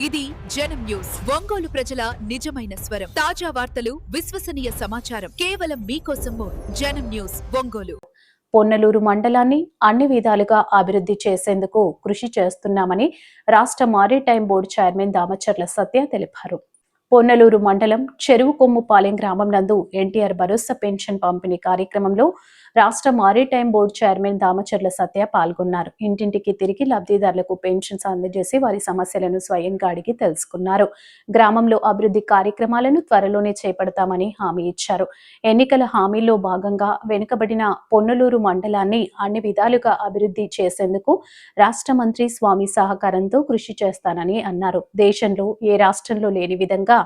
ఇది జనం న్యూస్. ఒంగోలు ప్రజల నిజమైన స్వరం. తాజా వార్తలు, విశ్వసనీయ సమాచారం కేవలం మీకోసం. జనం న్యూస్ ఒంగోలు. పొన్నలూరు మండలాన్ని అన్ని విధాలుగా అభివృద్ధి చేసేందుకు కృషి చేస్తున్నామని రాష్ట్ర మారిటైమ్ బోర్డు చైర్మన్ దామచర్ల సత్య తెలిపారు. పొన్నలూరు మండలం చెరువు కొమ్ముపాలెం గ్రామం నందు ఎన్టీఆర్ భరోసా పెన్షన్ పంపిణీ కార్యక్రమంలో రాష్ట్ర మారిటైమ్ బోర్డు చైర్మన్ దామచర్ల సత్య పాల్గొన్నారు. ఇంటింటికి తిరిగి లబ్ధిదారులకు పెన్షన్స్ అందజేసి వారి సమస్యలను స్వయంగా అడిగి తెలుసుకున్నారు. గ్రామంలో అభివృద్ధి కార్యక్రమాలను త్వరలోనే చేపడతామని హామీ ఇచ్చారు. ఎన్నికల హామీల్లో భాగంగా వెనుకబడిన పొన్నలూరు మండలాన్ని అన్ని విధాలుగా అభివృద్ధి చేసేందుకు రాష్ట్ర మంత్రి స్వామి సహకారంతో కృషి చేస్తానని అన్నారు. దేశంలో ఏ రాష్ట్రంలో లేని విధంగా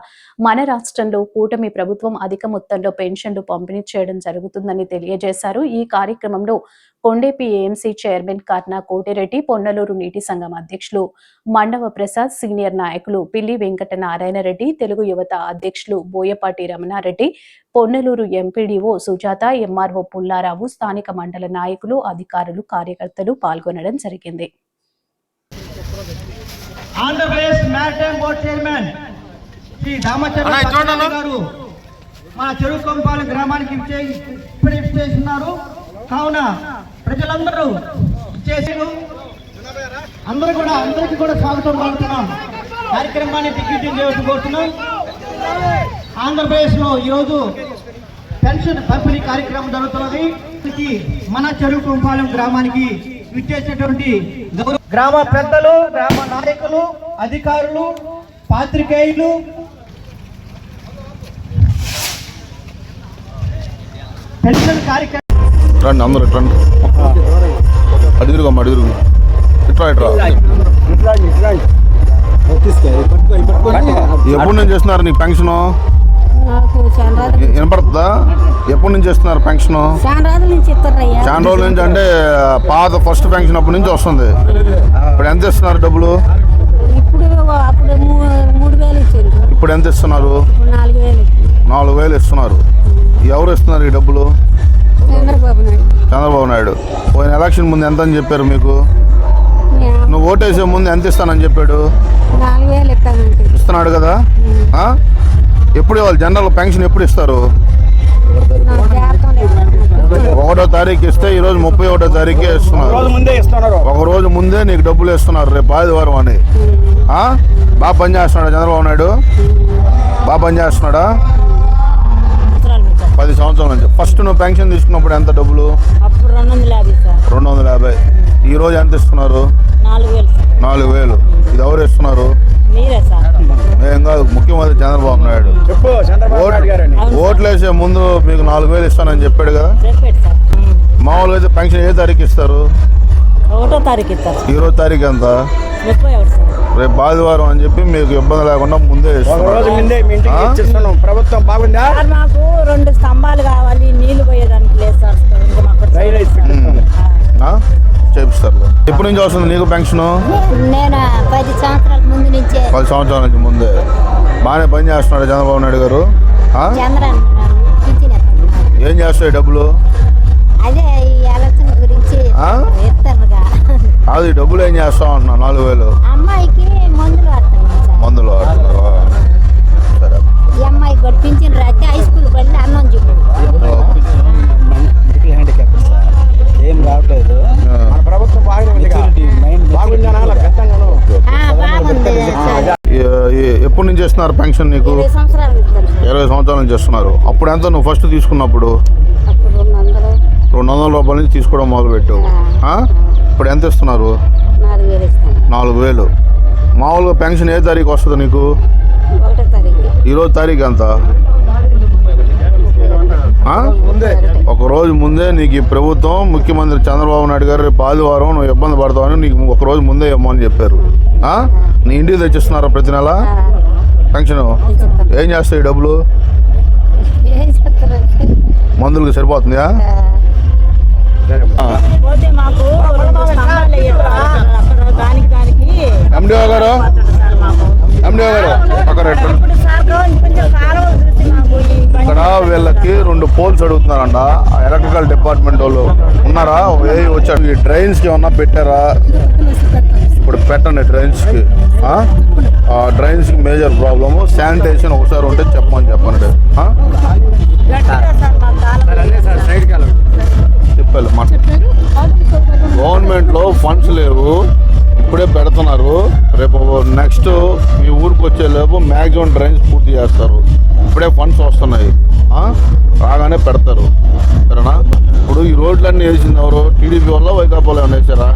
మన రాష్ట్రంలో కూటమి ప్రభుత్వం అధిక మొత్తంలో పెన్షన్లు పంపిణీ చేయడం జరుగుతుందని తెలియజేశారు. ఈ కార్యక్రమంలో కొండేపి ఏఎంసీ చైర్మన్ కర్ణ కోటిరెడ్డి, పొన్నలూరు నీటి సంఘం అధ్యక్షులు మండవ ప్రసాద్, సీనియర్ నాయకులు పిల్లి వెంకట నారాయణ రెడ్డి, తెలుగు యువత అధ్యక్షులు బోయపాటి రమణారెడ్డి, పొన్నలూరు ఎంపీడీఓ సుజాత, ఎంఆర్ఓ పుల్లారావు, స్థానిక మండల నాయకులు, అధికారులు, కార్యకర్తలు పాల్గొనడం జరిగింది. Andhra Pradesh maritime board chairman Shri Damacharla garu మా చెరువు కొమ్ముపాలెం గ్రామానికి ఇప్పుడే చేస్తున్నారు. కావున ప్రజలందరూ చేసారు. అందరికీ కూడా స్వాగతం పలుకుతున్నాం. కార్యక్రమాన్ని దిగ్విజయం చేయవలసి కోరుతున్నాం. ఆంధ్రప్రదేశ్ లో ఈరోజు పెన్షన్ పంపిణీ కార్యక్రమం జరుగుతున్నది. మన చెరువు కొమ్ముపాలెం గ్రామానికి విచ్చేసినటువంటి గ్రామ పెద్దలు, గ్రామ నాయకులు, అధికారులు, పాత్రికేయులు, పెన్షన్ కార్యక్రమం అందరూ అడుగురుగమ్మ అడుగురు ఎప్పటి నుంచి చేస్తున్నారు నీ పెన్షన్? వినపడుతుందా? ఎప్పటి నుంచి చేస్తున్నారు పెన్షన్? చాలా రోజుల నుంచి. అంటే పాత ఫస్ట్ పెన్షన్ అప్పటి నుంచి వస్తుంది. ఇప్పుడు ఎంత ఇస్తున్నారు డబ్బులు? ఇప్పుడు ఎంత ఇస్తున్నారు? 4,000 ఇస్తున్నారు. ఎవరు ఇస్తున్నారు ఈ డబ్బులు? చంద్రబాబు నాయుడు. పోయిన ఎలక్షన్ ముందు ఎంత అని చెప్పారు మీకు? నువ్వు ఓటేసే ముందు ఎంత ఇస్తానని చెప్పాడు? ఇస్తున్నాడు కదా. ఎప్పుడు ఇవ్వాలి? జనరల్ పెన్షన్ ఎప్పుడు ఇస్తారు? 1వ తారీఖు ఇస్తే ఈరోజు 31వ తారీఖే ఇస్తున్నారు. ఒక రోజు ముందే నీకు డబ్బులు ఇస్తున్నారు. రేపు ఆదివారం అని. బాగా పనిచేస్తున్నాడా చంద్రబాబు నాయుడు? బాగా పనిచేస్తున్నాడా? 10 సంవత్సరాల నుంచి. ఫస్ట్ నువ్వు పెన్షన్ తీసుకున్నప్పుడు ఎంత డబ్బులు? 250. ఈ రోజు ఎంత ఇస్తున్నారు? 4,000. ఇది ఎవరు ఇస్తున్నారు? ఏం కాదు, ముఖ్యమంత్రి చంద్రబాబు నాయుడు. ఓట్లు వేసే ముందు మీకు 4,000 ఇస్తానని చెప్పాడు కదా. మామూలుగా అయితే పెన్షన్ ఏ తారీఖు ఇస్తారు? 1వ తారీఖు ఇస్తారు. ఈ రోజు తారీఖు ఎంత? రేపు ఆదివారం అని చెప్పి మీకు ఇబ్బంది లేకుండా ముందే ఇస్తున్నాం. ప్రభుత్వం బాగుందా? మాకు 2 స్తంభాలు కావాలి, నీళ్లు పోయేదానికి లేదు సార్. చేపిస్తారు. ఎప్పటి నుంచి వస్తుంది నీకు పెన్షన్? నేను 10 సంవత్సరాల ముందు నుంచే. 10 సంవత్సరాల నుంచి ముందే. బాగానే పని చేస్తున్నాడు చంద్రబాబు నాయుడు గారు. ఏం చేస్తాయి డబ్బులు? అదే ఈ ఎలక్షన్ గురించి అది డబ్బులు ఏం చేస్తావు అంటున్నా? 4,000. అమ్మాయికి మందులు వాడుతున్నావా? సరే. ఈ అమ్మాయికి కూడా పింఛన్ రాస్తే హై స్కూల్ వెళ్ళి అన్నం చూపు. ఏం రావట్లేదు. మన ప్రభుత్వం ఎప్పటి నుంచి ఇస్తున్నారు పెన్షన్ నీకు? 20 సంవత్సరాల నుంచి ఇస్తున్నారు. అప్పుడు ఎంత నువ్వు ఫస్ట్ తీసుకున్నప్పుడు? 200 రూపాయల నుంచి తీసుకోవడం మొదలుపెట్టావు. ఇప్పుడు ఎంత ఇస్తున్నారు? 4,000. మామూలుగా పెన్షన్ ఏ తారీఖు వస్తుంది నీకు? ఈరోజు తారీఖు ఎంత? ఒక రోజు ముందే నీకు ఈ ప్రభుత్వం, ముఖ్యమంత్రి చంద్రబాబు నాయుడు గారు రేపు ఆదివారం నువ్వు ఇబ్బంది పడతావని నీకు ఒక రోజు ముందే ఇవ్వమని చెప్పారు. నీ ఇంటికి తెచ్చిస్తున్నారా ప్రతి నెల పెన్షన్? ఏం చేస్తాయి డబ్బులు? మందులకు సరిపోతుందా? ఎండిఓ గారు ఇక్కడ వీళ్ళకి 2 పోల్స్ అడుగుతున్నారంట. ఎలక్ట్రికల్ డిపార్ట్మెంట్ వాళ్ళు ఉన్నారా? వచ్చారు. ఈ డ్రైన్స్ కి ఏమన్నా పెట్టారా? ఇప్పుడు పెట్టండి డ్రైన్స్కి. డ్రైన్స్కి మేజర్ ప్రాబ్లము. శానిటేషన్ ఒకసారి ఉంటే చెప్పండి. చెప్పాలి మాట. గవర్నమెంట్లో ఫండ్స్ లేవు, ఇప్పుడే పెడుతున్నారు. రేపు నెక్స్ట్ మీ ఊరికి వచ్చే లోపు మ్యాక్సిమం డ్రైన్స్ పూర్తి చేస్తారు. ఇప్పుడే ఫండ్స్ వస్తున్నాయి, రాగానే పెడతారు. సరేనా? ఇప్పుడు ఈ రోడ్లన్నీ వేసింది ఎవరు? టీడీపీ వల్ల వైకాపాలో ఏమైనా వేసారా?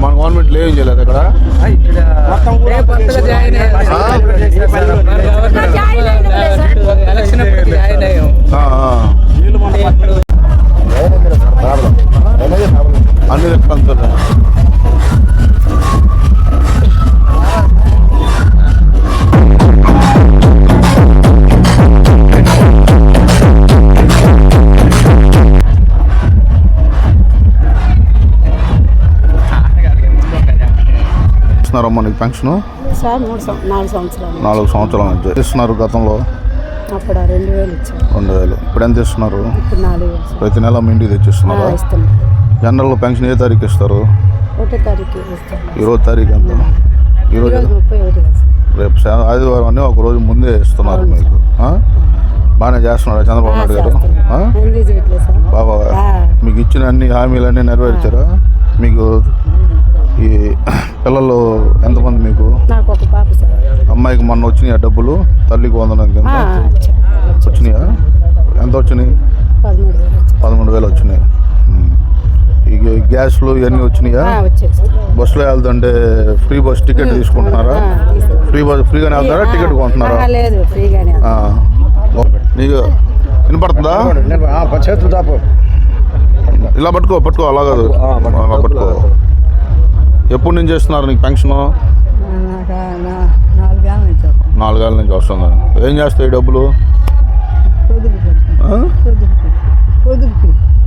మన గవర్నమెంట్ ఏం చేయలేదు ఇక్కడ. అన్ని లెక్కలు ఇస్తున్నారమ్మా నీకు పెన్షన్? సార్ 4 సంవత్సరాలు. 4 సంవత్సరాల నుంచి ఇస్తున్నారు. గతంలో అప్పుడు 2000 ఇచ్చారు. 2000. ఇప్పుడు ఎంత ఇస్తున్నారు? ఇప్పుడు 4000. ప్రతి నెల మీ ఇంటికి తెచ్చిస్తున్నారు. జనరల్ పెన్షన్ ఏ తారీఖు ఇస్తారు? 1వ తారీఖు ఇస్తారు. ఈరోజు తారీఖు ఎంత? ఈరోజు 31. రేపు ఆదివారం అని ఒక రోజు ముందే ఇస్తున్నారు మీకు. బాగానే చేస్తున్నారా చంద్రబాబు నాయుడు గారు? బాబా మీకు ఇచ్చిన అన్ని హామీలన్నీ నెరవేర్చారా? మీకు ఈ పిల్లలు ఎంతమంది మీకు? నాకు ఒక పాప సార్. అమ్మాయికి మొన్న వచ్చినాయి ఆ డబ్బులు? తల్లికి వందనం కింద వచ్చినాయా? ఎంత వచ్చినాయి? 13,000 వచ్చినాయి. ఈ గ్యాస్లు ఇవన్నీ వచ్చినాయా? బస్సులో వెళ్తుంటే ఫ్రీ బస్ టికెట్ తీసుకుంటున్నారా? ఫ్రీగానే వెళ్తారా? టికెట్ కొంటున్నారా? నీకు వినపడుతుందా? ఇలా పట్టుకో అలా కాదు, అలా పట్టుకో. ఎప్పటి నుంచి చేస్తున్నారు నీకు పెన్షన్? 4 ఏళ్ళ నుంచి వస్తుంది. ఏం చేస్తాయి డబ్బులు?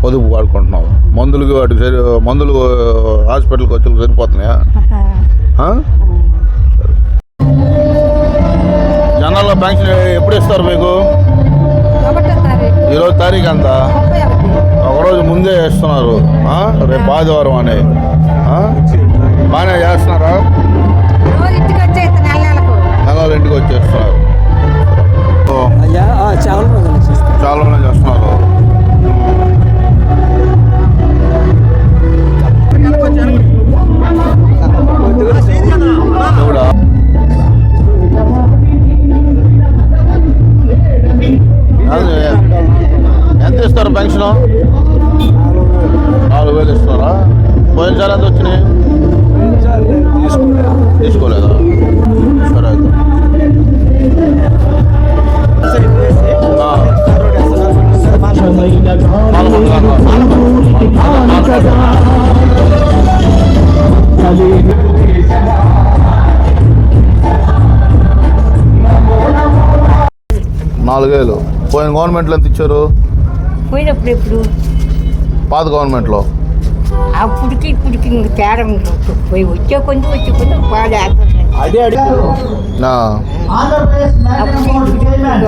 పొదుపు వాడుకుంటున్నావు. మందులకి వాటికి మందులు హాస్పిటల్కి వచ్చి సరిపోతున్నాయా? జనాల్లో పెన్షన్ ఎప్పుడు ఇస్తారు మీకు? 1వ తారీఖు ఎంత? ఒకరోజు ముందే ఇస్తున్నారు. రేపు ఆదివారం అని బాగానే చేస్తున్నారా? నెలలు ఇంటికి వచ్చేస్తున్నారు. చాలా మంది చేస్తున్నారు. ఎంత ఇస్తారు పెన్షన్? 4,000 ఇస్తారా? పోయినసారి ఎంత వచ్చినాయి? తీసుకోలేదా? సరే అయితే. నాలుగేళ్ళు పోయిన గవర్నమెంట్లో ఎంత ఇచ్చారు? పోయినప్పుడు ఎప్పుడు? పాత గవర్నమెంట్లో. అప్పటికి ఇప్పటికి తేడా పోయి వచ్చే కొంచెం బాగా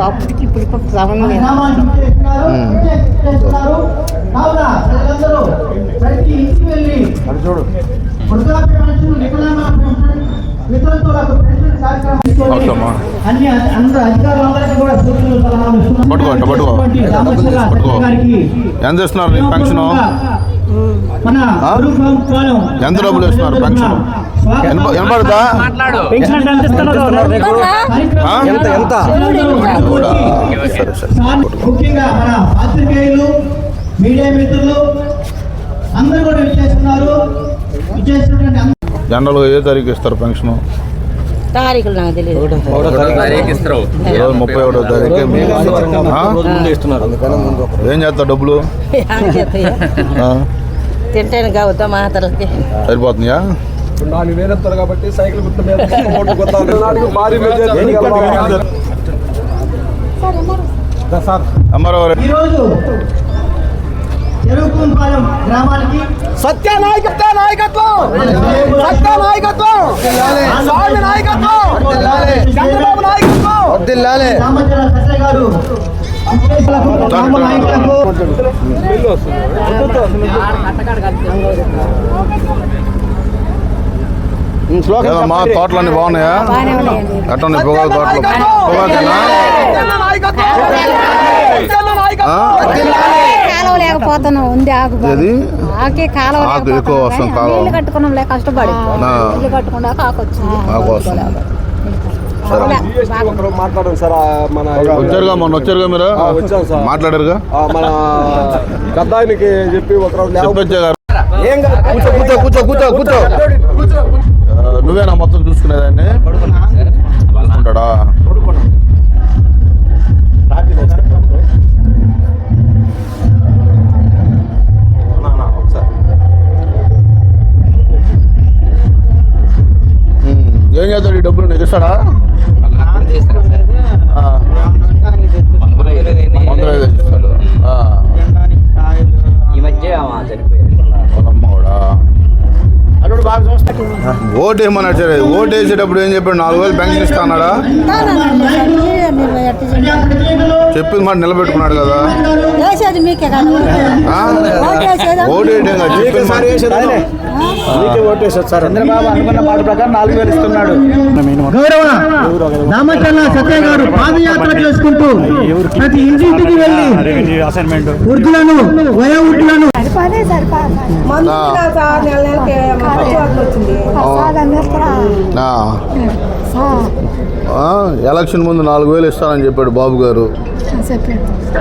అప్పటికి ఇప్పటికి సంబంధం లేదు. చూడు పట్టుకో. ఎంత ఇస్తున్నారు నీకు పెన్షన్? ఎంత డబ్బులు ఇస్తున్నారు పెన్షన్? వినపడుతా? ముఖ్యంగా మన పాత్రికేయులు, మీడియా మిత్రులు అందరూ కూడా విచ్చేస్తున్నారు. జనరల్గా ఏ తారీఖు ఇస్తారు పెన్షన్? తారీఖులు నాకు తెలియదు. 31వ తారీఖు. ఏం చేస్తారు డబ్బులు? తింటాను కావుతా మాత్రలకి సరిపోతున్నాయా? 4,000 ఇస్తారు కాబట్టి సైకిల్ ఈరోజు చెరువుపాలెం గ్రామానికి సత్య నాయకత్వం సత్య నాయకత్వం స్వామి నాయకత్వం చంద్రబాబు నాయకత్వం రామచంద్ర సత్య గారు గ్రామ నాయకులకు మా తోటలన్నీ బాగున్నాయా? ఎట్లా ఉన్నాయి పొగాకు తోటలు? పొగాకేనా? కాలువ లేకపోతాను ఉంది ఆకు ఏది ఆకే కాలువ ఆకు ఎక్కువ వస్తుంది కాలం ఇల్లు కట్టుకున్నాం లేక కష్టపడి ఇల్లు కట్టుకున్నాక ఆకు వచ్చింది ఆకు వస్తుంది. మాట్లాడాం సార్ మన వచ్చారుగా మొన్న వచ్చారుగా మీరు వచ్చాం సార్ మాట్లాడారుగా మన పెద్ద ఆయనకి చెప్పి ఒకరోజు చెప్పొచ్చా గారు? ఏం కాదు కూర్చో కూర్చో కూర్చో కూర్చో కూర్చో నువ్వేనా మొత్తం చూసుకునేదాన్ని? చూసుకుంటాడా? ఏం చేస్తాడు ఈ డబ్బులు నీకు ఇస్తాడా? 105 ఇస్తాడు. ఈ మధ్య చనిపోయింది. అమ్మ కూడా ఓటు ఏమన్నాడు సరే ఓటు వేసేటప్పుడు ఏం చెప్పాడు? 4000 పెన్షన్ ఇస్తా అన్నాడా? చెప్పింది మాట నిలబెట్టుకున్నాడు కదా. ఓటు వేయడం కాదు, చెప్పింది మాట. చంద్రబాబు అనుకున్న మాట ప్రకారం 4000 ఇస్తున్నాడు. గౌరవ దామచర్ల సత్య గారు పాదయాత్ర చేసుకుంటూ ప్రతి ఇంటింటికి వెళ్ళి వృద్ధులను వయోవృద్ధులను ఎలక్షన్ ముందు 4000 ఇస్తానని చెప్పాడు బాబు గారు.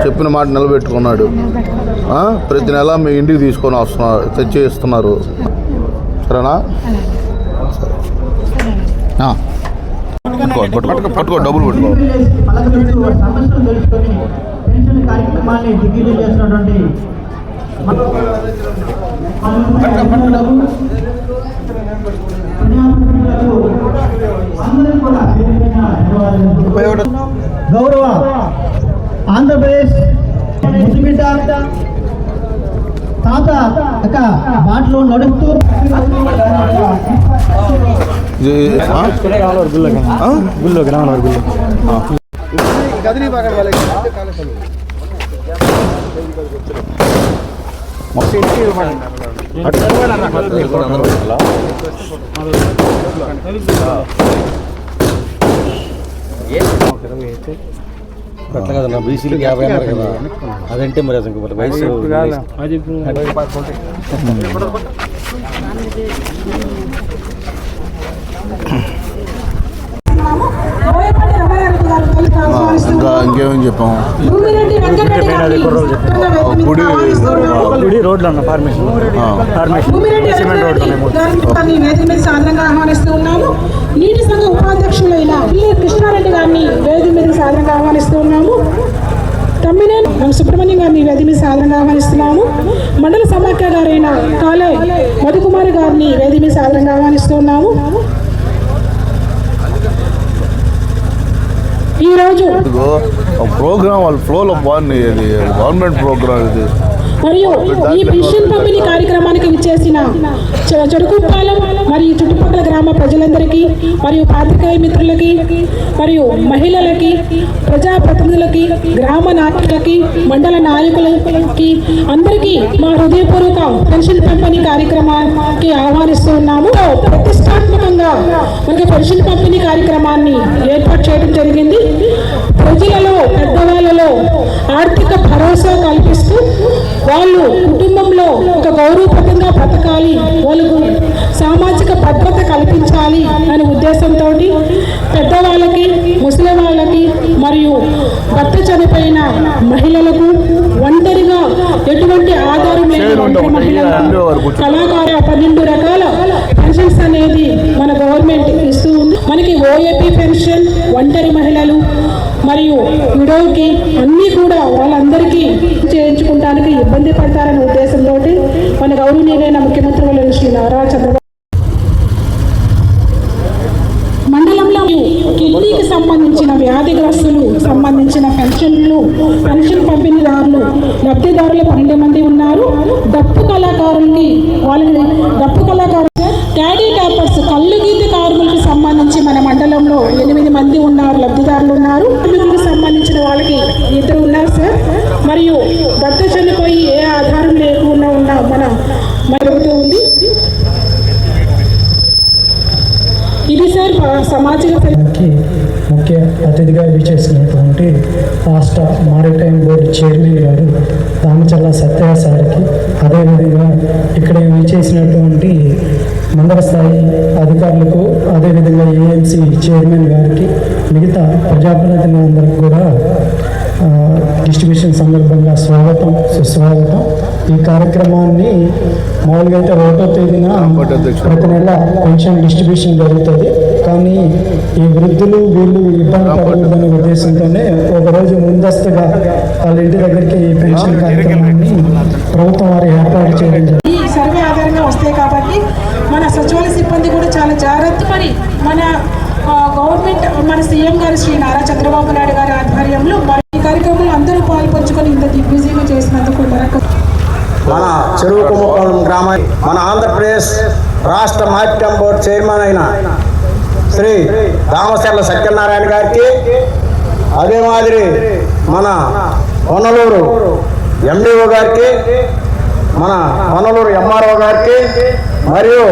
చెప్పిన మాట నిలబెట్టుకున్నాడు. ప్రతి నెల మీ ఇంటికి తీసుకొని వస్తున్నారు, తెచ్చి ఇస్తున్నారు. సరేనా? పట్టుకో డబ్బులు పట్టుకో. కార్యక్రమాన్ని దిగ్విజయం చేసినటువంటి గౌరవ ఆంధ్రప్రదేశ్ ముద్దుబిడ్డ తాత ఒక బాటలో నడుస్తూ అట్లా కదా బీసీలకు 50 అన్నారు కదా, అదంటే మరి అసలు వయసు ఇంకేమని చెప్పాము? గుడి రోడ్లు అన్న ఫార్మేషన్ సాధారణంగా ఆహ్వానిస్తూ ఉన్నాము. నీటి సంఘ ఉపాధ్యక్షులైన కృష్ణారెడ్డి గారిని వేదిక మీద సాధారణంగా ఆహ్వానిస్తూ ఉన్నాము. తమ్మినేని సుబ్రహ్మణ్యం గారిని వేదిక మీద సాధారణంగా ఆహ్వానిస్తున్నాము. మండల సమాఖ్య గారైన కాలే మధుకుమారి గారిని వేదిక మీద సాధారణంగా ఆహ్వానిస్తూ ఉన్నాము. ఈరోజు ప్రోగ్రామ్ వాళ్ళ ఫ్లోలో బాగుంది. ఇది గవర్నమెంట్ ప్రోగ్రామ్. ఇది మరియు ఈ పెన్షన్ పంపిణీ కార్యక్రమానికి విచ్చేసిన చెడుకుప్పాలెం మరియు చుట్టుపక్కల గ్రామ ప్రజలందరికీ మరియు పాత్రికేయ మిత్రులకి మరియు మహిళలకి, ప్రజాప్రతినిధులకి, గ్రామ నాయకులకి, మండల నాయకులకి అందరికీ మా హృదయపూర్వక పెన్షన్ పంపిణీ కార్యక్రమానికి ఆహ్వానిస్తూ ఉన్నాము. ప్రతిష్టాత్మకంగా మనకి పెన్షన్ పంపిణీ కార్యక్రమాన్ని ఏర్పాటు చేయడం జరిగింది. ప్రజలలో, పెద్దవాళ్ళలో ఆర్థిక భరోసా కల్పిస్తూ వాళ్ళు కుటుంబంలో ఒక గౌరవప్రదంగా బ్రతకాలి, వాళ్ళకు సామాజిక భద్రత కల్పించాలి అనే ఉద్దేశంతో పెద్దవాళ్ళకి, ముసలి వాళ్ళకి మరియు భర్త చనిపోయిన మహిళలకు, ఒంటరిగా ఎటువంటి ఆధారం లేని మహిళలకు కళాకార 12 రకాల పెన్షన్స్ అనేది మన గవర్నమెంట్ ఇస్తూ ఉంది. మనకి ఓఏపీ పెన్షన్, ఒంటరి మహిళలు మరియు విడోకి అన్నీ కూడా వాళ్ళందరికీ చేయించుకుంటానికి ఇబ్బంది పడతారనే ఉద్దేశంతో మన గౌరవనీయులైన ముఖ్యమంత్రి వాళ్ళు శ్రీ నారా చంద్రబాబు మండలంలో కిడ్నీకి సంబంధించిన వ్యాధిగ్రస్తులు సంబంధించిన పెన్షన్ పంపిణీదారులు, లబ్ధిదారులు 12 మంది ఉన్నారు. డప్పు కళాకారుల్ని డప్పు కళాకారు డాడీ టాపర్స్ కళ్ళు గీత కార్మికులకు సంబంధించి మన మండలంలో 8 మంది ఉన్నారు, లబ్ధిదారులు ఉన్నారు. కార్మికులకు సంబంధించిన వాళ్ళకి 2 ఉన్నారు సార్. మరియు భర్త చనిపోయి ఏ ఆధారం లేకుండా ఉన్న మన జరుగుతూ ఉంది. సామాజిక ముఖ్య అతిథిగా విచ్చేసినటువంటి రాష్ట్ర మారిటైమ్ బోర్డు చైర్మన్ గారు రామచల్ల సత్య సార్కి, అదేవిధంగా ఇక్కడ విచ్చేసినటువంటి మండల స్థాయి అధికారులకు, అదేవిధంగా ఏఎంసీ చైర్మన్ గారికి, మిగతా ప్రజాప్రతినిధులందరికీ కూడా డిస్ట్రిబ్యూషన్ సందర్భంగా స్వాగతం, సుస్వాగతం. ఈ కార్యక్రమాన్ని మామూలుగా అయితే 1వ తేదీన ప్రతి నెల పెన్షన్ డిస్ట్రిబ్యూషన్ జరుగుతుంది. కానీ ఈ వృద్ధులు వీళ్ళు ఇబ్బంది పడకూడదనే ఉద్దేశంతోనే ఒకరోజు ముందస్తుగా వాళ్ళ ఇంటి దగ్గరికి ఈ పెన్షన్ కార్యక్రమాన్ని ప్రభుత్వం వారు ఏర్పాటు చేయడం జరిగింది. ఈ సర్వే ఆధారంగా వస్తాయి కాబట్టి మన సచివాలయ సిబ్బంది కూడా చాలా జాగ్రత్త పడి మన గవర్నమెంట్, మన సీఎం గారు శ్రీ నారా చంద్రబాబు నాయుడు గారి ఆధ్వర్యంలో ఈ కార్యక్రమంలో అందరూ పాల్పంచుకొని ఇంత దిగ్విజయంగా చేసినందుకు మన చెరువు కొమ్మపాలెం గ్రామానికి మన ఆంధ్రప్రదేశ్ రాష్ట్ర మారిటైమ్ బోర్డు చైర్మన్ అయిన శ్రీ దామచర్ల సత్యనారాయణ గారికి, అదే మాదిరి మన పొన్నలూరు ఎండిఓ గారికి, మన పొన్నలూరు ఎంఆర్ఓ గారికి, మరియు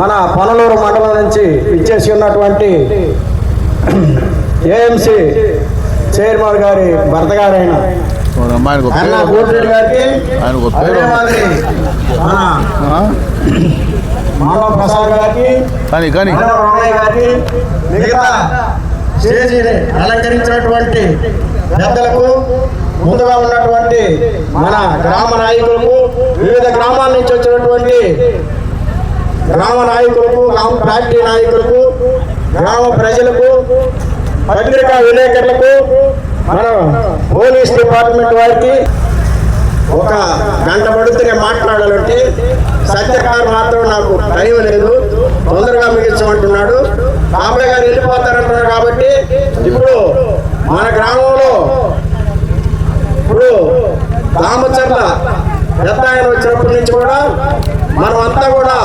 మన పొన్నలూరు మండలం నుంచి ఇచ్చేసి ఉన్నటువంటి ఏఎంసీ చైర్మన్ గారి భర్త గారైన అన్నా కోటిరెడ్డి గారికి, అదే మాదిరి మన మానవ ప్రసాద్ గారికి, రమణయ్య గారికి, మిగతా స్టేజీని అలంకరించినటువంటి పెద్దలకు, ముందుగా ఉన్నటువంటి మన గ్రామ నాయకులకు, వివిధ గ్రామాల నుంచి వచ్చినటువంటి గ్రామ నాయకులకు, గ్రామ పార్టీ నాయకులకు, గ్రామ ప్రజలకు, పత్రికా విలేకరులకు, మన పోలీస్ డిపార్ట్మెంట్ వారికి ఒక గంట పడుతూనే మాట్లాడాలంటే సత్యకారు మాత్రం నాకు టైం లేదు, తొందరగా ముగించమంటున్నాడు. బాబాయ్ గారు వెళ్ళిపోతారంటున్నారు కాబట్టి ఇప్పుడు మన గ్రామంలో ఇప్పుడు రామచర్ల పెద్ద ఆయన వచ్చినప్పటి నుంచి కూడా మనమంతా కూడా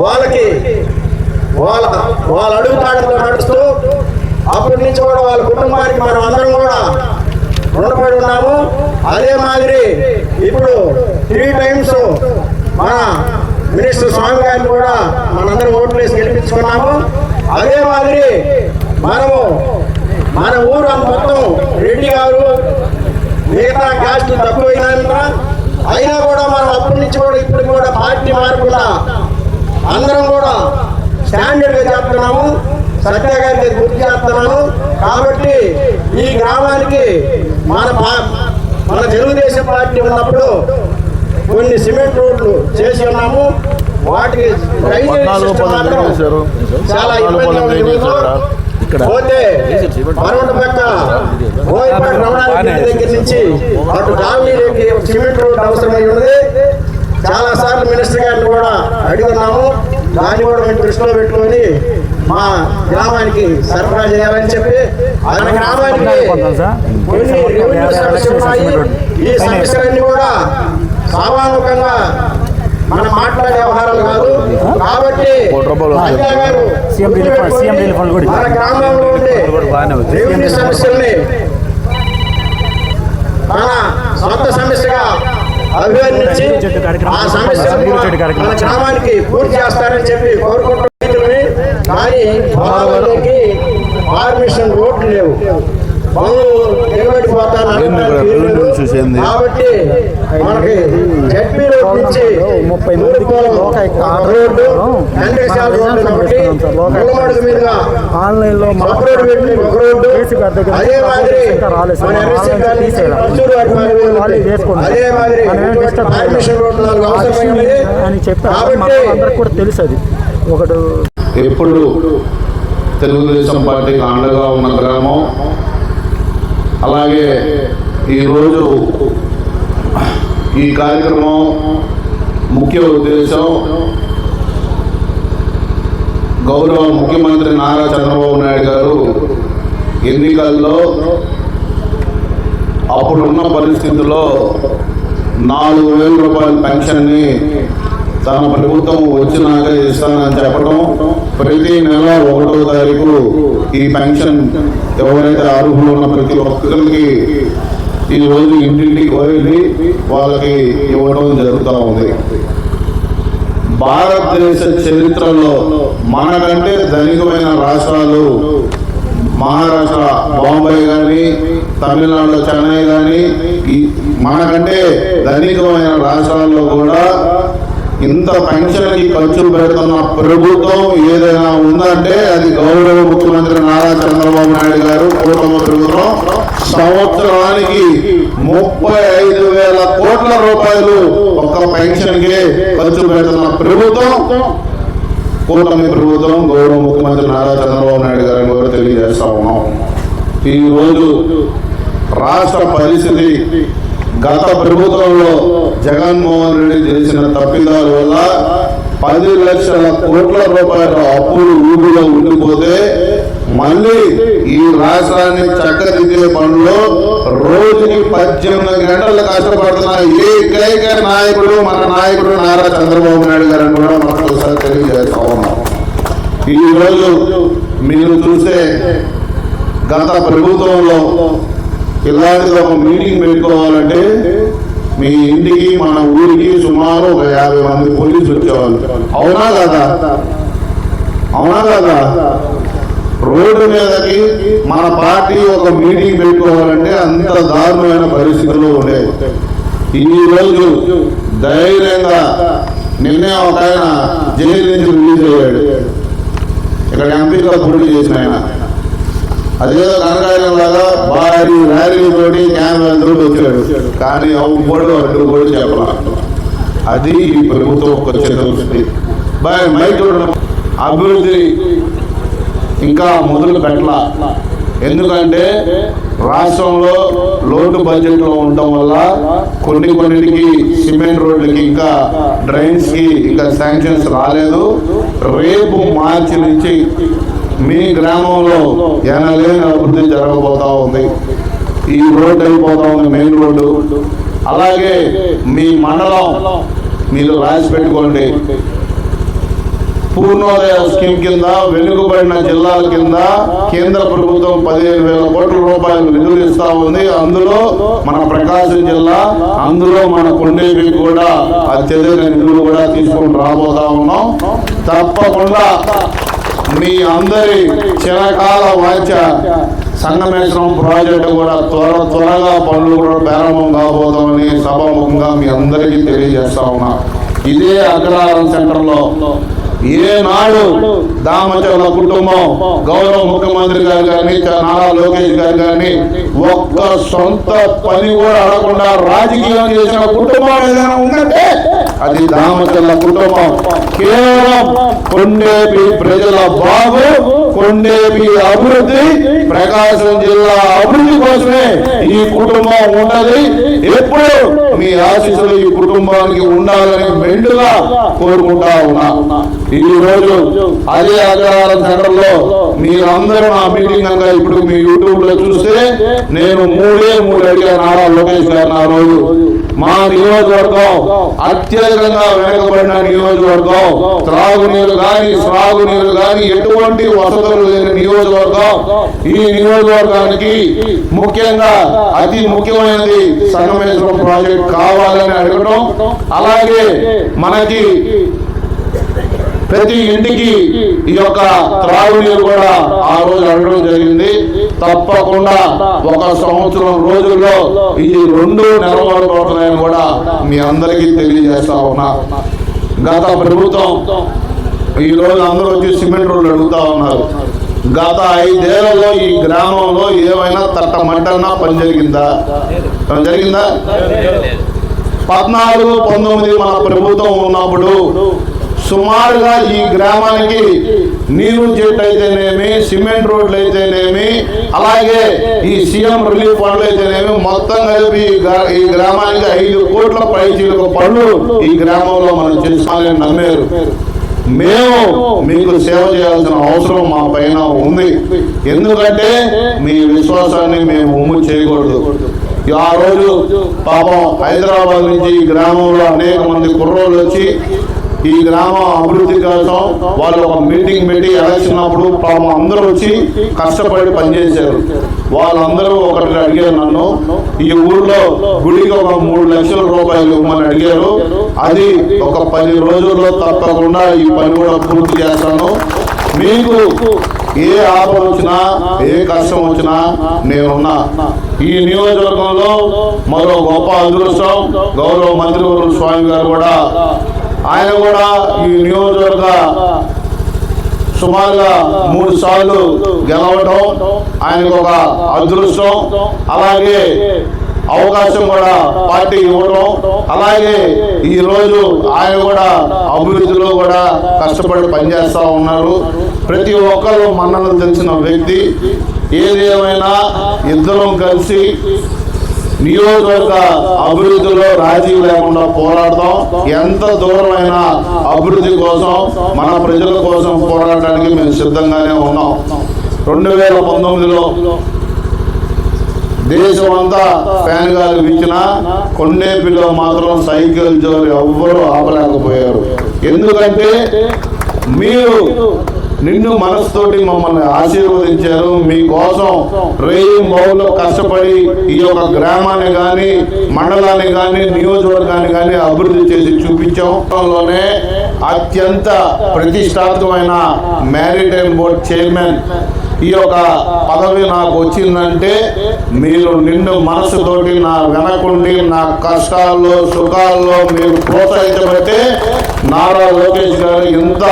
వాళ్ళకి వాళ్ళ అడుగుతాడుతో నడుస్తూ అప్పటి నుంచి కూడా వాళ్ళ కుటుంబానికి మనం అందరం కూడా రుణపడి ఉన్నాము. అదే మాదిరి ఇప్పుడు 3 times మన మినిస్టర్ స్వామి గారిని కూడా మనందరం ఓట్లు వేసి గెలిపించుకున్నాము. అదే మాదిరి మనము మన ఊరు మొత్తం రెడ్డి గారు మిగతా క్యాస్టులు అయినా కూడా మనం అప్పటి నుంచి కూడా ఇప్పుడు కూడా పార్టీ మారకుండా అందరం కూడా స్టాండర్డ్గా చెప్తున్నాము. సత్య గారికి గుర్తు చేస్తున్నాను. కాబట్టి ఈ గ్రామానికి మన తెలుగుదేశం పార్టీ ఉన్నప్పుడు కొన్ని సిమెంట్ రోడ్లు చేసి ఉన్నాము. వాటికి చాలా ఇబ్బంది పోతే మరొక పక్క బోయపాటి రమణారెడ్డి దగ్గర నుంచి అటు కాలనీలోకి సిమెంట్ రోడ్డు అవసరమై ఉన్నది. చాలా సార్లు మినిస్టర్ గారిని కూడా అడుగున్నాము. దాన్ని కూడా మేము దృష్టిలో పెట్టుకొని మా గ్రామానికి సరఫరా చేయాలని చెప్పి మన గ్రామానికి కొన్ని రెవెన్యూ సమస్యలు ఉన్నాయి. ఈ సమస్యలన్నీ కూడా సామాన్యంగా మనం మాట్లాడే వ్యవహారాలు కాదు. కాబట్టి మన గ్రామంలో ఉండే రెవెన్యూ సమస్యల్ని మన సొంత సమస్యగా అభివర్ణించి ఆ సమస్యలు మన గ్రామానికి పూర్తి చేస్తారని చెప్పి కోరుకుంటున్నాం. కానీ పొలాలకి పర్మిషన్ రోడ్లు లేవు, నిలబడిపోతాను. కాబట్టి మనకి జడ్పీ రోడ్ నుంచి 30 రోడ్డు కండ్రేశాల రోడ్డు కాబట్టి ముళ్ళమడుగు మీదుగా ఆన్లైన్లో ఒక రోడ్డు, అదే మాదిరి మన అదే మాదిరి పర్మిషన్ రోడ్లు అవసరమైంది అని చెప్పి కూడా తెలుసు. అది ఒకటి ఎప్పుడు తెలుగుదేశం పార్టీకి అండగా ఉన్న గ్రామం. అలాగే ఈరోజు ఈ కార్యక్రమం ముఖ్య ఉద్దేశం గౌరవ ముఖ్యమంత్రి నారా చంద్రబాబు నాయుడు గారు ఎన్నికల్లో అప్పుడున్న పరిస్థితుల్లో 4,000 రూపాయల పెన్షన్ని తన ప్రభుత్వం వచ్చినాక ఇస్తానని చెప్పడం, ప్రతి నెల 1వ తారీఖు ఈ పెన్షన్ ఎవరైతే అర్హులు ఉన్న ప్రతి ఒక్కరికి ఈరోజు ఇంటింటికి వెళ్ళి వాళ్ళకి ఇవ్వడం జరుగుతూ ఉంది. భారతదేశ చరిత్రలో మనకంటే ధనికమైన రాష్ట్రాలు మహారాష్ట్ర బాంబే కానీ, తమిళనాడు చెన్నై కానీ, మనకంటే ధనికమైన రాష్ట్రాల్లో కూడా ఇంత పెన్షన్కి ఖర్చు పెడుతున్న ప్రభుత్వం ఏదైనా ఉందంటే అది గౌరవ ముఖ్యమంత్రి నారా చంద్రబాబు నాయుడు గారు కూటమి ప్రభుత్వం. సంవత్సరానికి 35,000 కోట్ల రూపాయలు ఒక్క పెన్షన్కే ఖర్చు పెడుతున్న ప్రభుత్వం కూటమి ప్రభుత్వం, గౌరవ ముఖ్యమంత్రి నారా చంద్రబాబు నాయుడు గారిని కూడా తెలియజేస్తా ఉన్నాం. ఈరోజు రాష్ట్ర పరిస్థితి గత ప్రభుత్వంలో జగన్మోహన్ రెడ్డి చేసిన తప్పిదాల వల్ల 10 లక్షల కోట్ల రూపాయల అప్పులు ఊబిలో ఉండిపోతే మళ్ళీ ఈ రాష్ట్రాన్ని చక్కదిద్దే పనులు రోజుకి 18 గంటలు కష్టపడుతున్న ఏకైక నాయకుడు మన నాయకుడు నారా చంద్రబాబు నాయుడు గారిని కూడా మనం ఒకసారి తెలియజేస్తా ఉన్నాం. ఈరోజు మీరు చూస్తే గత ప్రభుత్వంలో ఇలాంటిది ఒక మీటింగ్ పెట్టుకోవాలంటే మీ ఇంటికి మన ఊరికి సుమారు ఒక 50 మంది పోలీసులు వచ్చేవాళ్ళు. అవునా కదా? అవునా కదా? రోడ్డు మీదకి మన పార్టీ ఒక మీటింగ్ పెట్టుకోవాలంటే అంత దారుణమైన పరిస్థితుల్లో ఉండేది. ఈ రోజు ధైర్యంగా నిన్నే ఒక ఆయన జైలు నుంచి రిలీజ్ అయ్యాడు. ఇక్కడ ఎంపీగా పోటీ చేసిన ఆయన అదేదో కనకాయలం లాగా భారీ ర్యాలీ తోటి క్యాన్వాస్ తోటి వచ్చాడు. కానీ అవ్వడు అడ్డు కూడా చెప్పాల. అది ఈ ప్రభుత్వం ఒక చిత్తశుద్ధి. అభివృద్ధి ఇంకా మొదలు పెట్టాల. ఎందుకంటే రాష్ట్రంలో లోటు బడ్జెట్లో ఉండటం వల్ల కొన్నిటికి సిమెంట్ రోడ్లకి ఇంకా డ్రైన్స్కి ఇంకా శాంక్షన్స్ రాలేదు. రేపు మార్చి నుంచి మీ గ్రామంలో ఎనలేని అభివృద్ధి జరగబోతా ఉంది. ఈ రోడ్డు అయిపోతా ఉంది, మెయిన్ రోడ్డు. అలాగే మీ మండలం మీరు రాసి పెట్టుకోండి. పూర్ణోదయ స్కీమ్ కింద వెనుకబడిన జిల్లాల కింద కేంద్ర ప్రభుత్వం 15,000 కోట్ల రూపాయలు నిధులు ఇస్తా ఉంది. అందులో మన ప్రకాశం జిల్లా, అందులో మన కొండేపి కూడా అత్యధిక నిధులు కూడా తీసుకొని రాబోతా ఉన్నాం. తప్పకుండా మీ అందరి చిరకాల వాంఛ సంగమేశ్వరం ప్రాజెక్టు కూడా త్వరగా పనులు కూడా ప్రారంభం కాబోతామని సభాముఖంగా మీ అందరికీ తెలియజేస్తా ఉన్నా. ఇదే అగ్రహారం సెంటర్లో ఏనాడు దామచర్ల కుటుంబం గౌరవ ముఖ్యమంత్రి గారు కానీ, నారా లోకేష్ గారు కానీ ఒక్క సొంత పని కూడా అడగకుండా రాజకీయం చేసిన కుటుంబం ఏదైనా ఉందంటే అది దామచర్ల కుటుంబం. కేవలం కొండేపి ప్రజల బాగు, కొండేపి అభివృద్ధి, ప్రకాశం జిల్లా అభివృద్ధి కోసమే ఈ కుటుంబం ఉన్నది. ఎప్పుడు మీ ఆశీస్సులు ఈ కుటుంబానికి ఉండాలని మెండుగా కోరుకుంటా ఉన్నా. ఈ రోజు అదే అగ్రహారం సెంటర్లో మీరందరూ నా మీటింగ్ అంగా ఇప్పుడు మీ యూట్యూబ్ లో చూస్తే నేను 3 అడిగా నారా లోకేష్ గారిని. ఆ రోజు మా నియోజకవర్గం అత్యధికంగా వెనుకబడిన నియోజకవర్గం, త్రాగునీరు కానీ సాగునీరు కానీ ఎటువంటి వసతులు లేని నియోజకవర్గం. ఈ నియోజకవర్గానికి ముఖ్యంగా అతి ముఖ్యమైనది సంగమేశ్వరం ప్రాజెక్ట్ కావాలని అడగడం, అలాగే మనకి ప్రతి ఇంటికి ఈ యొక్క త్రాగునీరు కూడా ఆ రోజు అడగడం జరిగింది. తప్పకుండా 1 సంవత్సరం రోజుల్లో ఈ 2 నెరవేరబోతున్నాయని కూడా మీ అందరికీ తెలియజేస్తా ఉన్నా. గత ప్రభుత్వం ఈ రోజు అందరూ వచ్చి సిమెంట్ రోడ్లు అడుగుతా ఉన్నారు. గత 5 ఏళ్లలో ఈ గ్రామంలో ఏమైనా తట్టమట్టన్నా పని జరిగిందా? 14, 19 మన ప్రభుత్వం ఉన్నప్పుడు సుమారుగా ఈ గ్రామానికి నీరు చెట్టు అయితేనేమి, సిమెంట్ రోడ్లు అయితేనేమి, అలాగే ఈ సీఎం రిలీఫ్ ఫండ్లు అయితేనేమి మొత్తం కలిపి ఈ గ్రామానికి 5 కోట్ల పైచీలకు పనులు ఈ గ్రామంలో మనం చేసుకోవాలని నమ్మారు. మేము మీకు సేవ చేయాల్సిన అవసరం మా పైన ఉంది. ఎందుకంటే మీ విశ్వాసాన్ని మేము ఉమ్ము చేయకూడదు. ఆ రోజు పాపం హైదరాబాద్ నుంచి ఈ గ్రామంలో అనేక మంది కుర్రోళ్ళు వచ్చి ఈ గ్రామం అభివృద్ధి కోసం వాళ్ళు ఒక మీటింగ్ పెట్టి ఎలక్షన్ అప్పుడు పాపం అందరూ వచ్చి కష్టపడి పనిచేశారు. వాళ్ళందరూ ఒకటి అడిగారు నన్ను, ఈ ఊర్లో గుడికి ఒక 3 లక్షల రూపాయలు ఇవ్వమని అడిగారు. అది ఒక 10 రోజుల్లో తప్పకుండా ఈ పని కూడా పూర్తి చేస్తాను. మీకు ఏ ఆపద వచ్చినా ఏ కష్టం వచ్చినా నేనున్నా. ఈ నియోజకవర్గంలో మరో గొప్ప అదృష్టం గౌరవ మంత్రివర్యులు స్వామి గారు కూడా, ఆయన కూడా ఈ నియోజకవర్గ సుమారుగా 3 సార్లు గెలవడం ఆయనకు ఒక అదృష్టం. అలాగే అవకాశం కూడా పార్టీ ఇవ్వడం, అలాగే ఈరోజు ఆయన కూడా అభివృద్ధిలో కూడా కష్టపడి పనిచేస్తూ ఉన్నారు. ప్రతి ఒక్కరు మన్ననలు తెలిసిన వ్యక్తి. ఏదేమైనా ఇద్దరం కలిసి నియోజకవర్గ అభివృద్ధిలో రాజీ లేకుండా పోరాడతాం. ఎంత దూరమైనా అభివృద్ధి కోసం, మన ప్రజల కోసం పోరాడడానికి మేము సిద్ధంగానే ఉన్నాం. 2019లో దేశం అంతా ఫ్యాన్ గాలి వీచిన కొండేపిలో మాత్రం సైకిల్ జోరు ఎవ్వరూ ఆపలేకపోయారు. ఎందుకంటే మీరు నిన్ను మనసుతోటి మమ్మల్ని ఆశీర్వదించారు. మీకోసం రేయి మౌలో కష్టపడి ఈ యొక్క గ్రామాన్ని కానీ, మండలాన్ని కానీ, నియోజకవర్గాన్ని కానీ అభివృద్ధి చేసి చూపించడంలోనే అత్యంత ప్రతిష్టాత్మకమైన మ్యారిటైమ్ బోర్డ్ చైర్మన్ ఈ యొక్క పదవి నాకు వచ్చిందంటే మీరు నిన్ను మనసుతోటి నా వెనకుండి నా కష్టాల్లో సుఖాల్లో మీరు ప్రోత్సహించబట్టే నారా లోకేష్ గారు ఇంత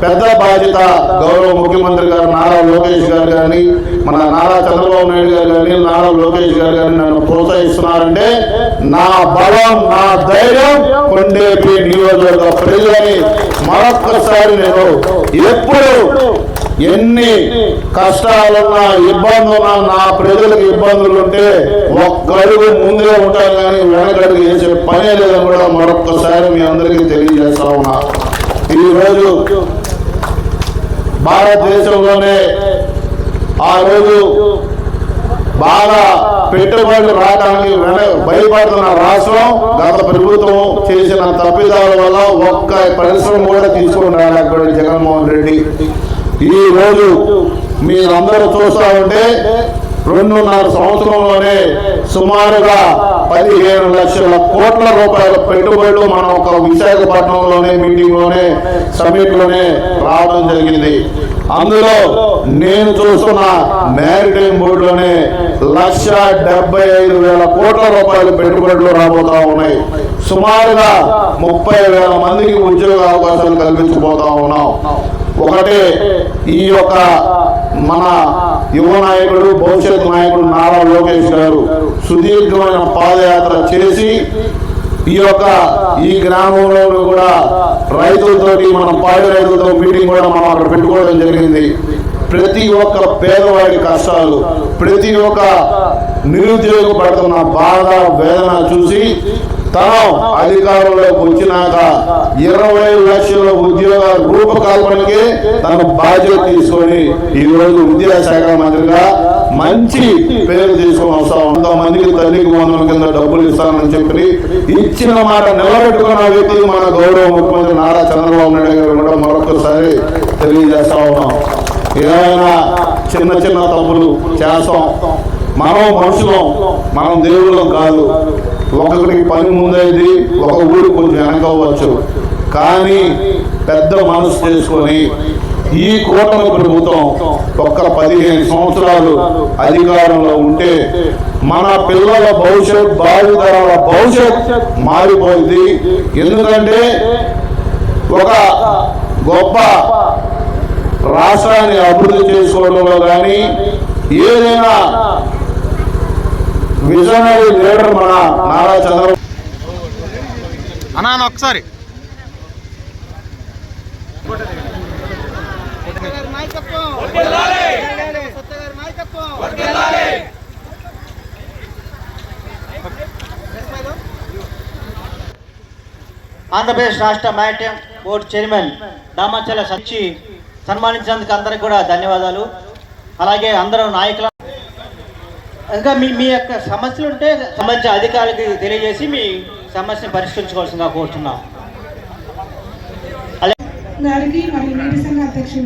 పెద్ద బాధ్యత, గౌరవ ముఖ్యమంత్రి గారు నారా లోకేష్ గారు కానీ, మన నారా చంద్రబాబు నాయుడు గారు కానీ, నారా లోకేష్ గారు కానీ నన్ను ప్రోత్సహిస్తున్నారంటే నా బలం, నా ధైర్యం కొండేపి నియోజకవర్గ ప్రజలని మరొక్కసారి నేను ఎప్పుడు ఎన్ని కష్టాలున్నా ఇబ్బందులున్నా నా ప్రజలకు ఇబ్బందులు ఉంటే ఒక్కడుగు ముందే ఉంటాను కానీ వెనకడుగు వేసే పనే లేదని కూడా మరొక్కసారి మీ అందరికీ తెలియజేస్తా ఉన్నా. ఈరోజు భారతదేశంలోనే ఆ రోజు బాగా పెట్టుబడులు రావడానికి భయపడుతున్న రాష్ట్రం గత ప్రభుత్వం చేసిన తప్పిదాల వల్ల ఒక్క పరిశ్రమ కూడా తీసుకుని రాలేకపోయాడు జగన్మోహన్ రెడ్డి. ఈ రోజు మీరందరూ చూస్తా ఉంటే 2.5 సంవత్సరంలోనే సుమారుగా 15 లక్షల కోట్ల రూపాయల పెట్టుబడులు మనం ఒక విశాఖపట్నంలోనే మీటింగ్లోనే సమ్మిట్లోనే రావడం జరిగింది. అందులో నేను చూస్తున్న మ్యారిటైమ్ బోర్డులోనే 1,75,000 కోట్ల రూపాయల పెట్టుబడులు రాబోతా ఉన్నాయి. సుమారుగా 30,000 మందికి ఉద్యోగ అవకాశాలు కల్పించబోతా ఉన్నాం. ఒకటే ఈ యొక్క మన యువ నాయకుడు, భవిష్యత్ నాయకుడు నారా లోకేష్ గారు సుదీర్ఘమైన పాదయాత్ర చేసి ఈ గ్రామంలో కూడా రైతులతోటి, మన పాడి రైతులతో మీటింగ్ కూడా మనం అక్కడ పెట్టుకోవడం జరిగింది. ప్రతి ఒక్క పేదవాడి కష్టాలు, ప్రతి ఒక్క నిరుద్యోగ పడుతున్న బాధ వేదన చూసి తను అధికారంలోకి వచ్చినాక 20 లక్షల ఉద్యోగ రూపకల్పనకి తన బాధ్యత తీసుకొని ఈరోజు విద్యాశాఖ మంత్రిగా మంచి పేరు తీసుకొని వస్తాం. 100 మందికి తల్లికి 100 కింద డబ్బులు ఇస్తానని చెప్పి ఇచ్చిన మాట నిలబెట్టుకున్న వ్యక్తి మన గౌరవ ముఖ్యమంత్రి నారా చంద్రబాబు నాయుడు గారు కూడా మరొకసారి తెలియజేస్తా ఉన్నాం. ఏదైనా చిన్న చిన్న తప్పులు చేస్తాం. మనం మనుషులం, మనం దేవుళ్ళం కాదు. ఒకరికి పని ముందైంది, ఒక ఊరు కొంచెం వెనకవచ్చు. కానీ పెద్ద మనసు చేసుకొని ఈ కూటమి ప్రభుత్వం ఒక్క 15 సంవత్సరాలు అధికారంలో ఉంటే మన పిల్లల భవిష్యత్, భావితరాల భవిష్యత్ మారిపోయింది. ఎందుకంటే ఒక గొప్ప రాష్ట్రాన్ని అభివృద్ధి చేసుకోవడంలో కానీ ఏదైనా విజనరీ లీడర్ మన నారా చంద్రబాబు అన్నా ఒకసారి ఆంధ్రప్రదేశ్ రాష్ట్ర మ్యారిటైమ్ బోర్డు చైర్మన్ దామచర్ల సచ్చి సన్మానించినందుకు అందరికి కూడా ధన్యవాదాలు. అలాగే అందరూ నాయకుల ఇంకా మీ యొక్క సమస్యలు ఉంటే సంబంధించిన అధికారులకి తెలియజేసి మీ సమస్యను పరిష్కరించుకోవాల్సిందిగా కోరుతున్నాం. గారికి మరియు నీటి సంఘ అధ్యక్షులు